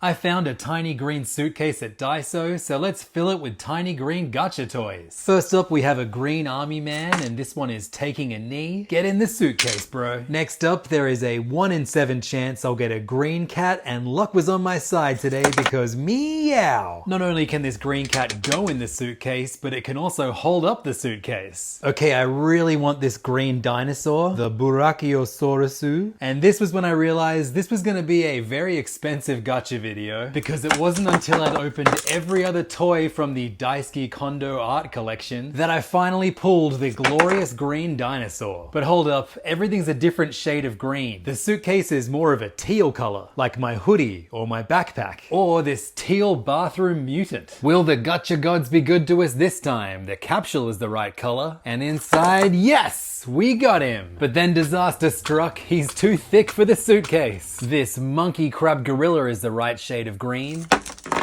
I found a tiny green suitcase at Daiso, so let's fill it with tiny green gacha toys. First up, we have a green army man, and this one is taking a knee. Get in the suitcase, bro. Next up, there is a 1 in 7 chance I'll get a green cat, and luck was on my side today because meow. Not only can this green cat go in the suitcase, but it can also hold up the suitcase. Okay, I really want this green dinosaur, the Burachiosaurusu, and this was when I realized this was gonna be a very expensive gacha video because it wasn't until I'd opened every other toy from the Daisuke Kondo art collection that I finally pulled the glorious green dinosaur. But hold up, everything's a different shade of green. The suitcase is more of a teal color, like my hoodie or my backpack, or this teal bathroom mutant. Will the gacha gods be good to us this time? The capsule is the right color, and inside, yes! We got him! But then disaster struck, he's too thick for the suitcase. This monkey crab gorilla is the right shade of green.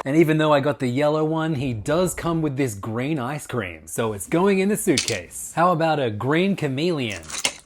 And even though I got the yellow one, he does come with this green ice cream, so it's going in the suitcase. How about a green chameleon?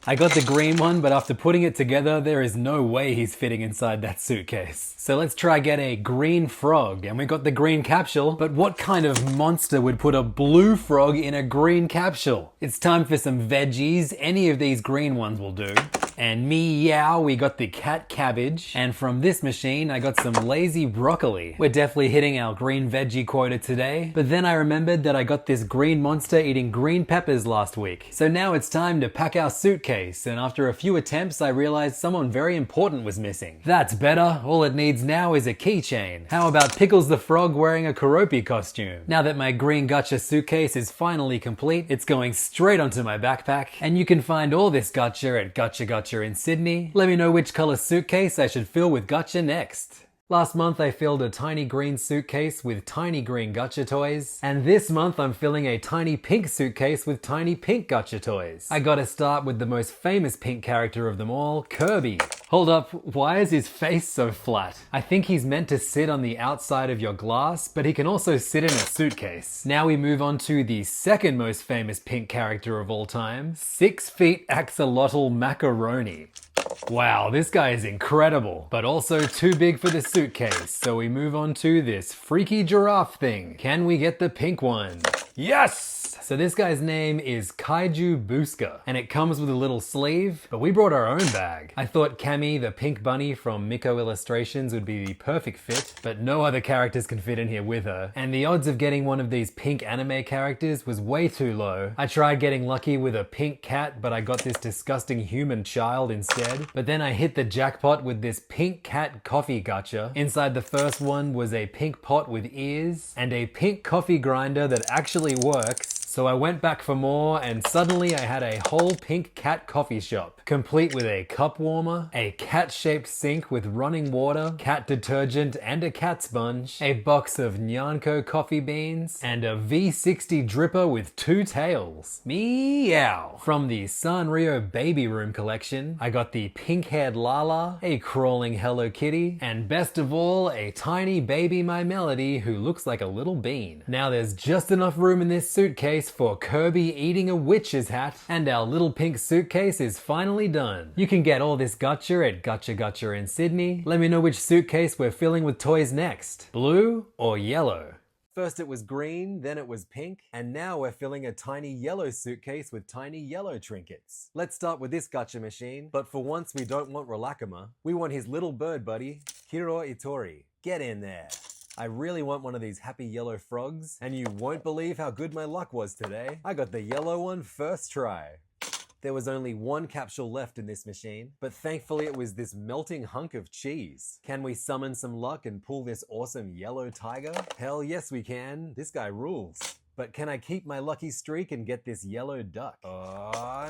I got the green one, but after putting it together, there is no way he's fitting inside that suitcase. So let's try get a green frog, and we got the green capsule, but what kind of monster would put a blue frog in a green capsule? It's time for some veggies, any of these green ones will do. And meow, we got the cat cabbage. And from this machine, I got some lazy broccoli. We're definitely hitting our green veggie quota today. But then I remembered that I got this green monster eating green peppers last week. So now it's time to pack our suitcase. And after a few attempts, I realized someone very important was missing. That's better. All it needs now is a keychain. How about Pickles the Frog wearing a Keroppi costume? Now that my green gacha suitcase is finally complete, it's going straight onto my backpack. And you can find all this gacha at Gacha Gacha in Sydney. Let me know which color suitcase I should fill with gacha next. Last month I filled a tiny green suitcase with tiny green gacha toys, and this month I'm filling a tiny pink suitcase with tiny pink gacha toys. I gotta start with the most famous pink character of them all, Kirby. Hold up, why is his face so flat? I think he's meant to sit on the outside of your glass, but he can also sit in a suitcase. Now we move on to the second most famous pink character of all time, 6 feet axolotl macaroni. Wow, this guy is incredible, but also too big for the suitcase, so we move on to this freaky giraffe thing. Can we get the pink one? Yes! So this guy's name is Kaiju Buska, and it comes with a little sleeve, but we brought our own bag. I thought Cammy, the pink bunny from Miko Illustrations, would be the perfect fit, but no other characters can fit in here with her, and the odds of getting one of these pink anime characters was way too low. I tried getting lucky with a pink cat, but I got this disgusting human child instead. But then I hit the jackpot with this pink cat coffee gacha. Inside the first one was a pink pot with ears, and a pink coffee grinder that actually works. So I went back for more, and suddenly I had a whole pink cat coffee shop, complete with a cup warmer, a cat-shaped sink with running water, cat detergent and a cat sponge, a box of Nyanko coffee beans, and a V60 dripper with 2 tails. Meow! From the Sanrio Baby Room collection, I got the pink-haired Lala, a crawling Hello Kitty, and best of all, a tiny baby My Melody who looks like a little bean. Now there's just enough room in this suitcase for Kirby eating a witch's hat, and our little pink suitcase is finally done. You can get all this gacha at Gacha Gacha in Sydney. Let me know which suitcase we're filling with toys next. Blue or yellow? First it was green, then it was pink, and now we're filling a tiny yellow suitcase with tiny yellow trinkets. Let's start with this gacha machine, but for once we don't want Rolakama. We want his little bird buddy, Hiro Itori. Get in there. I really want one of these happy yellow frogs, and you won't believe how good my luck was today. I got the yellow one first try. There was only one capsule left in this machine, but thankfully it was this melting hunk of cheese. Can we summon some luck and pull this awesome yellow tiger? Hell yes we can, this guy rules. But can I keep my lucky streak and get this yellow duck?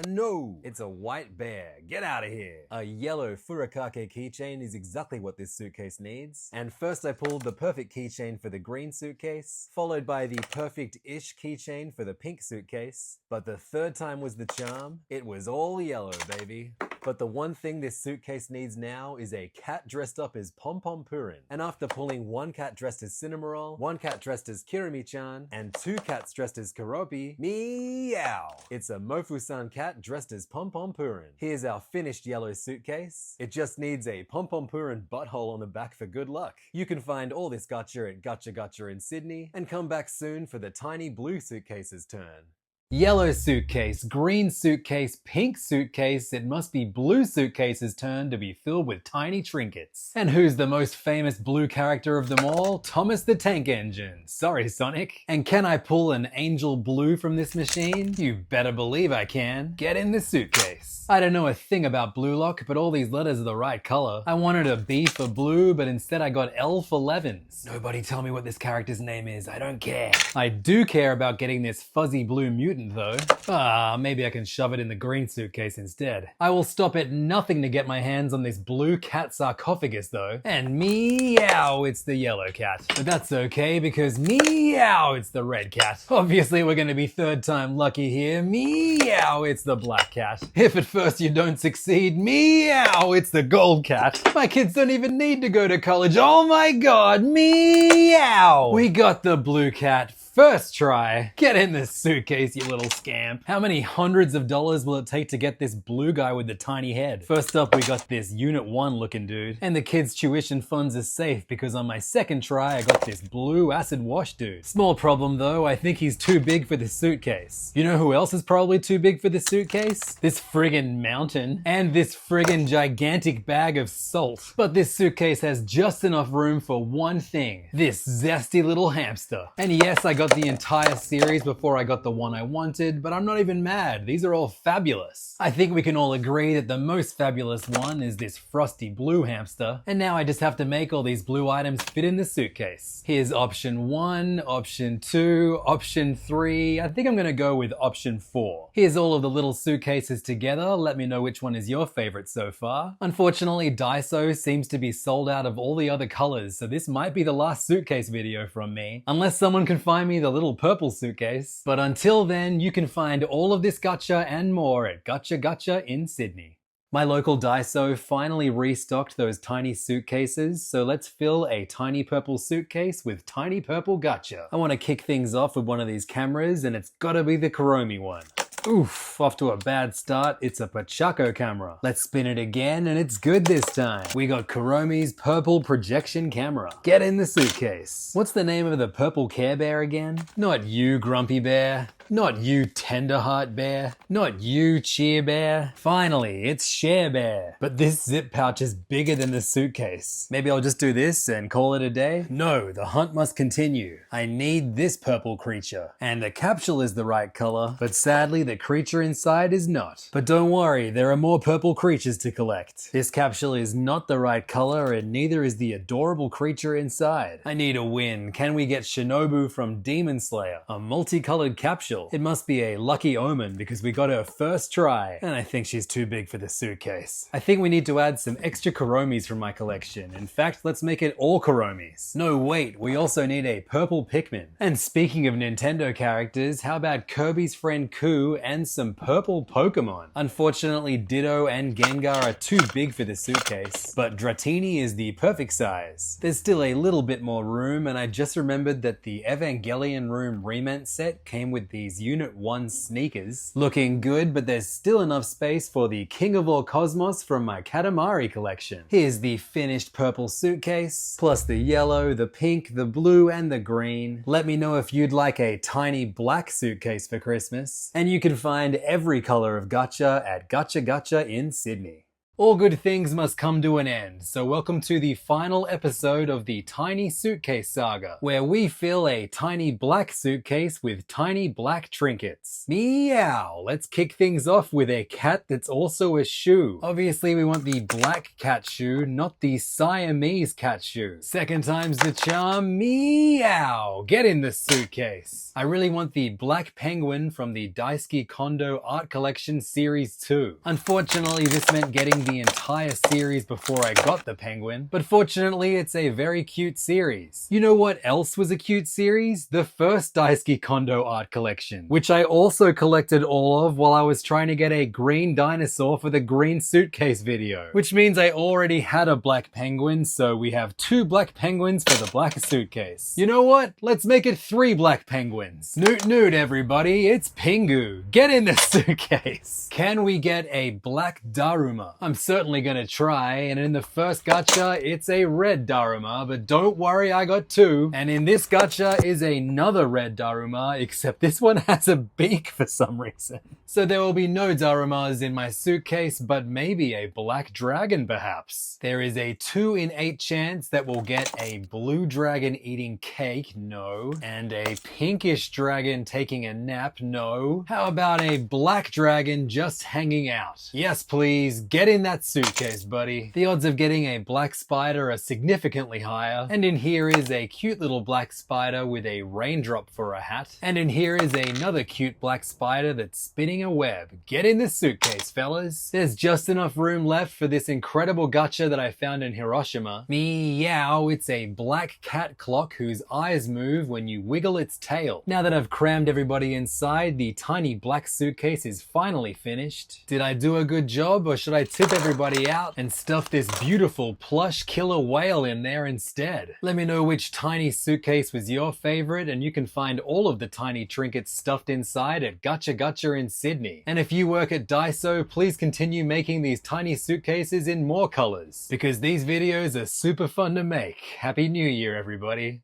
No! It's a white bear. Get out of here! A yellow Furakake keychain is exactly what this suitcase needs. And first I pulled the perfect keychain for the green suitcase, followed by the perfect-ish keychain for the pink suitcase. But the third time was the charm. It was all yellow, baby. But the one thing this suitcase needs now is a cat dressed up as Pom Pom Purin. And after pulling one cat dressed as Cinnamoroll, one cat dressed as Kirimi-chan, and two cats dressed as Karopi, meow! It's a Mofu-san cat dressed as Pom Pom Purin. Here's our finished yellow suitcase. It just needs a Pom Pom Purin butthole on the back for good luck. You can find all this gacha at Gacha Gacha in Sydney, and come back soon for the tiny blue suitcase's turn. Yellow suitcase, green suitcase, pink suitcase, it must be blue suitcase's turn to be filled with tiny trinkets. And who's the most famous blue character of them all? Thomas the Tank Engine. Sorry, Sonic. And can I pull an angel blue from this machine? You better believe I can. Get in the suitcase. I don't know a thing about Blue Lock, but all these letters are the right color. I wanted a B for blue, but instead I got L for Levins. Nobody tell me what this character's name is, I don't care. I do care about getting this fuzzy blue mutant though. Maybe I can shove it in the green suitcase instead. I will stop at nothing to get my hands on this blue cat sarcophagus though. And meow, it's the yellow cat. But that's okay because meow, it's the red cat. Obviously we're gonna be third time lucky here. Meow, it's the black cat. If at first you don't succeed, meow, it's the gold cat. My kids don't even need to go to college. Oh my god, meow! We got the blue cat. First try. Get in this suitcase, you little scamp. How many hundreds of dollars will it take to get this blue guy with the tiny head? First up, we got this Unit 1 looking dude. And the kids' tuition funds are safe because on my second try, I got this blue acid wash dude. Small problem though, I think he's too big for this suitcase. You know who else is probably too big for this suitcase? This friggin' mountain. And this friggin' gigantic bag of salt. But this suitcase has just enough room for one thing. This zesty little hamster. And yes, I got the entire series before I got the one I wanted, but I'm not even mad. These are all fabulous. I think we can all agree that the most fabulous one is this frosty blue hamster. And now I just have to make all these blue items fit in the suitcase. Here's option 1, option 2, option 3. I think I'm gonna go with option 4. Here's all of the little suitcases together. Let me know which one is your favorite so far. Unfortunately, Daiso seems to be sold out of all the other colors, so this might be the last suitcase video from me. Unless someone can find me the little purple suitcase. But until then, you can find all of this gacha and more at Gacha Gacha in Sydney. My local Daiso finally restocked those tiny suitcases, so let's fill a tiny purple suitcase with tiny purple gacha. I want to kick things off with one of these cameras, and it's gotta be the Kuromi one. Oof, off to a bad start. It's a Pachaco camera. Let's spin it again and it's good this time. We got Kuromi's purple projection camera. Get in the suitcase. What's the name of the purple Care Bear again? Not you, Grumpy Bear. Not you, Tenderheart Bear. Not you, Cheer Bear. Finally, it's Share Bear. But this zip pouch is bigger than the suitcase. Maybe I'll just do this and call it a day? No, the hunt must continue. I need this purple creature. And the capsule is the right color, but sadly the creature inside is not. But don't worry, there are more purple creatures to collect. This capsule is not the right color and neither is the adorable creature inside. I need a win. Can we get Shinobu from Demon Slayer? A multicolored capsule. It must be a lucky omen because we got her first try. And I think she's too big for the suitcase. I think we need to add some extra Kuromis from my collection. In fact, let's make it all Kuromis. No, wait, we also need a purple Pikmin. And speaking of Nintendo characters, how about Kirby's friend Ku and some purple Pokemon? Unfortunately, Ditto and Gengar are too big for the suitcase, but Dratini is the perfect size. There's still a little bit more room, and I just remembered that the Evangelion Room Rement set came with these Unit 1 sneakers. Looking good, but there's still enough space for the King of All Cosmos from my Katamari collection. Here's the finished purple suitcase, plus the yellow, the pink, the blue, and the green. Let me know if you'd like a tiny black suitcase for Christmas. And you can find every color of gacha at Gacha Gacha in Sydney. All good things must come to an end, so welcome to the final episode of the Tiny Suitcase Saga, where we fill a tiny black suitcase with tiny black trinkets. Meow! Let's kick things off with a cat that's also a shoe. Obviously we want the black cat shoe, not the Siamese cat shoe. Second time's the charm. Meow! Get in the suitcase. I really want the black penguin from the Daisuke Kondo Art Collection Series 2. Unfortunately, this meant getting reading the entire series before I got the penguin, but fortunately it's a very cute series. You know what else was a cute series? The first Daisuke Kondo art collection, which I also collected all of while I was trying to get a green dinosaur for the green suitcase video. Which means I already had a black penguin, so we have 2 black penguins for the black suitcase. You know what? Let's make it 3 black penguins. Newt newt everybody, it's Pingu. Get in the suitcase. Can we get a black Daruma? I'm certainly gonna try, and in the first gacha, it's a red Daruma, but don't worry, I got 2. And in this gacha is another red Daruma, except this one has a beak for some reason. So there will be no Darumas in my suitcase, but maybe a black dragon perhaps. There is a 2 in 8 chance that we'll get a blue dragon eating cake, no. And a pinkish dragon taking a nap, no. How about a black dragon just hanging out? Yes please, get in that suitcase buddy. The odds of getting a black spider are significantly higher. And in here is a cute little black spider with a raindrop for a hat. And in here is another cute black spider that's spinning a web. Get in this suitcase fellas. There's just enough room left for this incredible gacha that I found in Hiroshima. Meow, it's a black cat clock whose eyes move when you wiggle its tail. Now that I've crammed everybody inside, the tiny black suitcase is finally finished. Did I do a good job, or should I tip everybody out and stuff this beautiful plush killer whale in there instead? Let me know which tiny suitcase was your favorite, and you can find all of the tiny trinkets stuffed inside at Gacha Gacha in Sydney. And if you work at Daiso, please continue making these tiny suitcases in more colors, because these videos are super fun to make. Happy New Year everybody.